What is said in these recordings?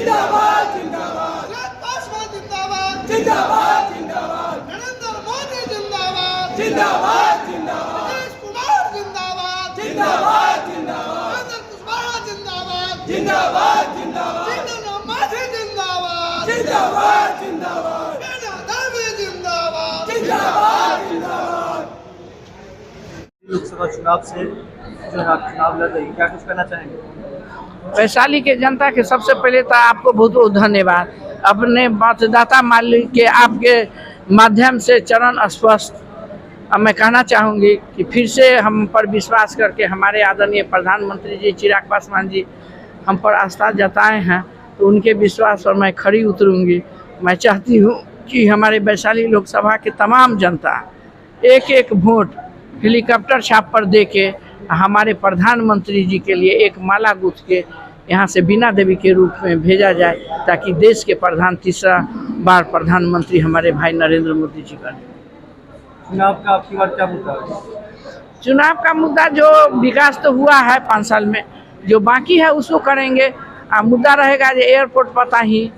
जिंदाबाद जिंदाबाद जिंदाबाद जिंदाबाद जिंदाबाद नरेंद्र मोदी जिंदाबाद जिंदाबाद जिंदाबाद नीतीश कुमार जिंदाबाद जिंदाबाद जिंदाबाद नरेंद्र कुशवाहा जिंदाबाद जिंदाबाद जिंदाबाद जिंदाबाद मांझी जिंदाबाद जिंदाबाद जिंदाबाद बेटा दावी जिंदाबाद जिंदाबाद जिंदाबाद। लोकसभा चुनाव से जो है आप चुनाव लड़ रही, क्या कुछ कहना चाहेंगे? वैशाली के जनता के सबसे पहले तो आपको बहुत बहुत धन्यवाद। अपने मतदाता मालिक के आपके माध्यम से चरण स्पर्श अब मैं कहना चाहूँगी कि फिर से हम पर विश्वास करके हमारे आदरणीय प्रधानमंत्री जी चिराग पासवान जी हम पर आस्था जताए हैं, तो उनके विश्वास पर मैं खड़ी उतरूँगी। मैं चाहती हूँ कि हमारे वैशाली लोकसभा के तमाम जनता एक एक वोट हेलीकॉप्टर छाप पर दे के हमारे प्रधानमंत्री जी के लिए एक माला गूंथ के यहाँ से बीना देवी के रूप में भेजा जाए, ताकि देश के प्रधान तीसरा बार प्रधानमंत्री हमारे भाई नरेंद्र मोदी जी बने। चुनाव का आपकी बार क्या मुद्दा है? चुनाव का मुद्दा जो विकास तो हुआ है 5 साल में, जो बाकी है उसको करेंगे। मुद्दा रहेगा जो एयरपोर्ट पता ही,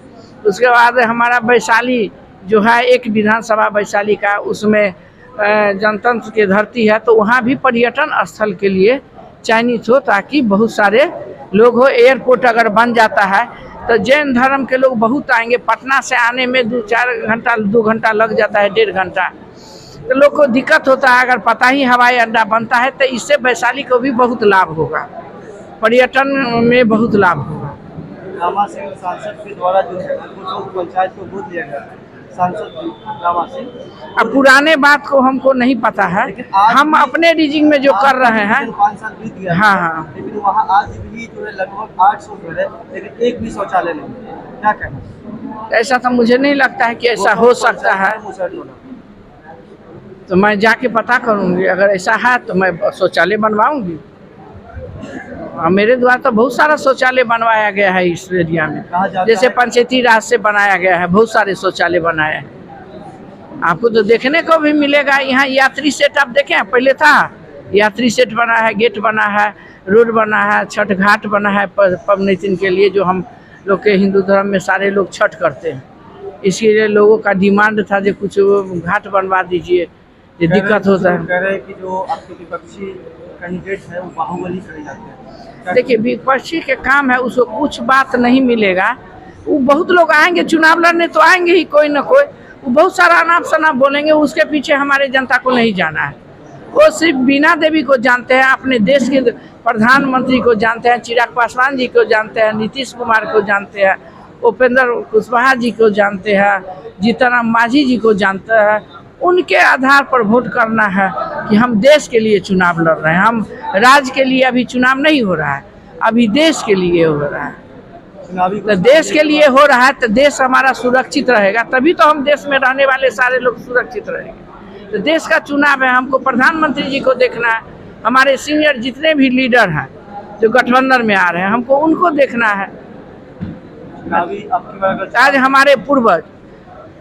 उसके बाद हमारा वैशाली जो है एक विधानसभा वैशाली का, उसमें जनतंत्र की धरती है, तो वहाँ भी पर्यटन स्थल के लिए चयनित हो, ताकि बहुत सारे लोग हो। एयरपोर्ट अगर बन जाता है तो जैन धर्म के लोग बहुत आएंगे। पटना से आने में 2 घंटा लग जाता है, 1.5 घंटा, तो लोग को दिक्कत होता है। अगर पता ही हवाई अड्डा बनता है तो इससे वैशाली को भी बहुत लाभ होगा, पर्यटन में बहुत लाभ होगा। रामा सिंह सांसद के द्वारा जो है पंचायत को गोद लिया गया है, सांसद रामा सिंह। अब पुराने बात को हमको नहीं पता है, हम अपने रीजिंग में जो कर रहे हैं। 5 साल बीत गया, हाँ हाँ, लेकिन वहाँ आज भी जो है लगभग 800 घर है, लेकिन एक भी शौचालय नहीं है। क्या कहना? ऐसा तो मुझे नहीं लगता है कि ऐसा हो सकता है, तो मैं जाके पता करूंगी। अगर ऐसा है तो मैं शौचालय बनवाऊंगी। मेरे द्वारा तो बहुत सारा शौचालय बनवाया गया है इस एरिया में, जैसे पंचायती राज से बनाया गया है, बहुत सारे शौचालय बनाए हैं। आपको तो देखने को भी मिलेगा। यहाँ यात्री सेट आप देखें, पहले था यात्री सेट बना है, गेट बना है, रोड बना है, छठ घाट बना है पवनैतिन के लिए, जो हम लोग के हिंदू धर्म में सारे लोग छठ करते हैं। इसलिए लोगों का डिमांड था जो कुछ घाट बनवा दीजिए, ये दिक्कत होता है। कह रहे हैं कि जो आपके विपक्षी कैंडिडेट है वो बाहुबली करे जाते हैं। देखिए, विपक्षी के काम है, उसको कुछ बात नहीं मिलेगा। वो बहुत लोग आएंगे चुनाव लड़ने, तो आएंगे ही कोई ना कोई, वो बहुत सारा अनाप शनाप बोलेंगे, उसके पीछे हमारे जनता को नहीं जाना है। वो सिर्फ बीना देवी को जानते हैं, अपने देश के प्रधानमंत्री को जानते हैं, चिराग पासवान जी को जानते हैं, नीतीश कुमार को जानते हैं, उपेंद्र कुशवाहा जी को जानते हैं, जीतन राम मांझी जी को जानते हैं। उनके आधार पर वोट करना है कि हम देश के लिए चुनाव लड़ रहे हैं। हम राज्य के लिए अभी चुनाव नहीं हो रहा है, अभी देश के लिए हो रहा है। तो देश के लिए हो रहा है तो देश हमारा सुरक्षित रहेगा, तभी तो हम देश में रहने वाले सारे लोग सुरक्षित रहेंगे। तो देश का चुनाव है, हमको प्रधानमंत्री जी को देखना है, हमारे सीनियर जितने भी लीडर हैं जो गठबंधन में आ रहे हैं, हमको उनको देखना है। आज हमारे पूर्वज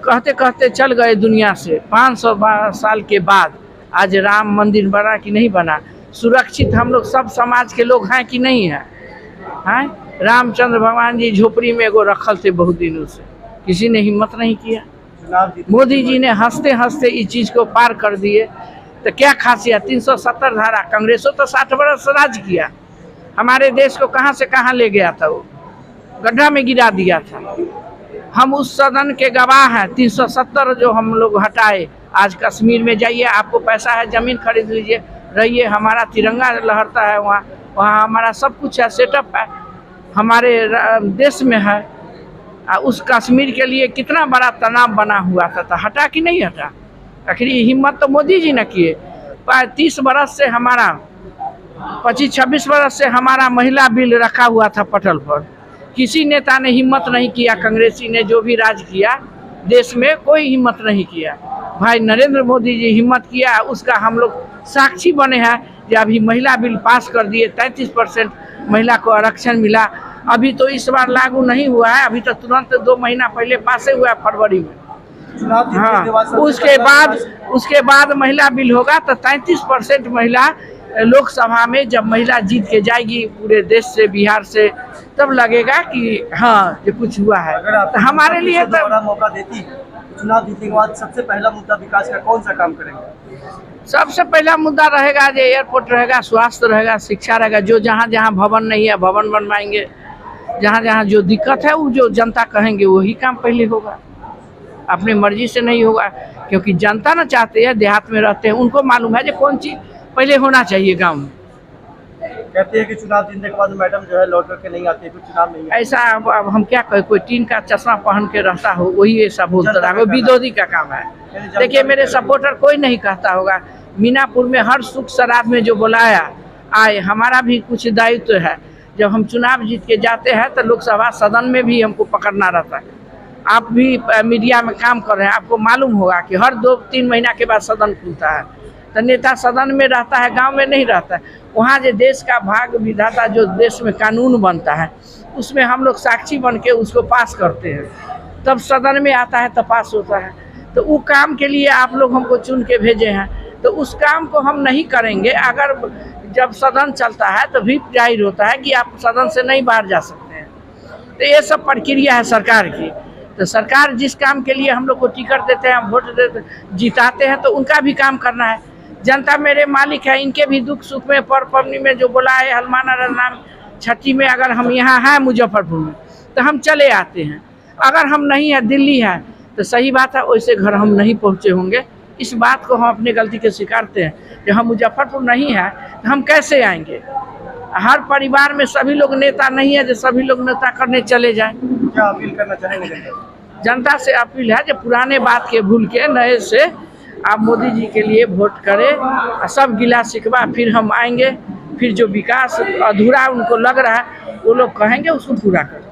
कहते कहते चल गए दुनिया से, 500 साल के बाद आज राम मंदिर बना कि नहीं बना? सुरक्षित हम लोग सब समाज के लोग हैं कि नहीं हैं? रामचंद्र भगवान जी झोपड़ी में एगो रखल थे बहुत दिनों से, किसी ने हिम्मत नहीं किया। मोदी जी ने हंसते हंसते इस चीज़ को पार कर दिए। तो क्या खासियत? 370 धारा, कांग्रेसों तो 60 बरस राज किया, हमारे देश को कहाँ से कहाँ ले गया था, वो गड्ढा में गिरा दिया था। हम उस सदन के गवाह हैं। 370 जो हम लोग हटाए, आज कश्मीर में जाइए, आपको पैसा है, ज़मीन खरीद लीजिए, रहिए, हमारा तिरंगा लहरता है वहाँ, वहाँ हमारा सब कुछ है, सेटअप है, हमारे देश में है। उस कश्मीर के लिए कितना बड़ा तनाव बना हुआ था, तो हटा कि नहीं हटा? आखिर हिम्मत तो मोदी जी ने किए। 30 बरस से हमारा, 25-26 बरस से हमारा महिला बिल रखा हुआ था पटल पर, किसी नेता ने हिम्मत नहीं किया। कांग्रेसी ने जो भी राज किया देश में, कोई हिम्मत नहीं किया। भाई नरेंद्र मोदी जी हिम्मत किया, उसका हम लोग साक्षी बने हैं। जब अभी महिला बिल पास कर दिए, 33% महिला को आरक्षण मिला। अभी तो इस बार लागू नहीं हुआ है, अभी तो तुरंत 2 महीना पहले पास हुआ है, फरवरी में। हाँ, उसके बाद महिला बिल होगा तो 33% महिला लोकसभा में जब महिला जीत के जाएगी पूरे देश से, बिहार से, तब लगेगा कि हाँ ये कुछ हुआ है। अगर आप तो हमारे लिए तो दोबारा मौका देती, चुनाव जीतने के बाद सबसे पहला मुद्दा विकास का कौन सा काम करेंगे? सबसे पहला मुद्दा रहेगा जो एयरपोर्ट रहेगा, स्वास्थ्य रहेगा, शिक्षा रहेगा। जो जहाँ जहाँ भवन नहीं है भवन बनवाएंगे। जहाँ जहाँ जो दिक्कत है वो जो जनता कहेंगे वही काम पहले होगा। अपनी मर्जी से नहीं होगा, क्योंकि जनता ना चाहते हैं, देहात में रहते हैं, उनको मालूम है जो कौन चीज़ पहले होना चाहिए गांव में। कहते हैं कि चुनाव जीतने के बाद मैडम जो है लौट करके नहीं आती है, कुछ चुनाव नहीं ऐसा अब हम क्या कहें, कोई टीन का चश्मा पहन के रहता हो वही ऐसा बोलता रहा, वो विरोधी का काम है। देखिए मेरे सपोर्टर कोई नहीं कहता होगा, मीनापुर में हर सुख शराब में जो बुलाया आए, हमारा भी कुछ दायित्व है। जब हम चुनाव जीत के जाते हैं तो लोकसभा सदन में भी हमको पकड़ना रहता है। आप भी मीडिया में काम कर रहे हैं, आपको मालूम होगा कि हर 2-3 महीना के बाद सदन खुलता है। तो नेता सदन में रहता है, गांव में नहीं रहता है। वहाँ जो देश का भाग विधाता, जो देश में कानून बनता है, उसमें हम लोग साक्षी बन के उसको पास करते हैं, तब सदन में आता है तो पास होता है। तो वो काम के लिए आप लोग हमको चुन के भेजे हैं, तो उस काम को हम नहीं करेंगे। अगर जब सदन चलता है तो भी जाहिर होता है कि आप सदन से नहीं बाहर जा सकते हैं। तो ये सब प्रक्रिया है सरकार की। तो सरकार जिस काम के लिए हम लोग को टिकट देते हैं, वोट देते, जिताते हैं, तो उनका भी काम करना है। जनता मेरे मालिक है, इनके भी दुख सुख में, पर्व पवनी में जो बोला है, हनुमान नाम छठी में अगर हम यहाँ हैं मुजफ्फरपुर में तो हम चले आते हैं। अगर हम नहीं है, दिल्ली है, तो सही बात है, वैसे घर हम नहीं पहुँचे होंगे। इस बात को हम अपनी गलती के स्वीकारते हैं। जब हम मुजफ्फरपुर नहीं है तो हम कैसे आएंगे? हर परिवार में सभी लोग नेता नहीं है जो सभी लोग नेता करने चले जाएं। क्या अपील करना चाहेंगे जनता से? अपील है जो पुराने बात के भूल के नए से आप मोदी जी के लिए वोट करें। सब गिला शिकवा फिर हम आएंगे, फिर जो विकास अधूरा उनको लग रहा है वो लोग कहेंगे उसको पूरा करें।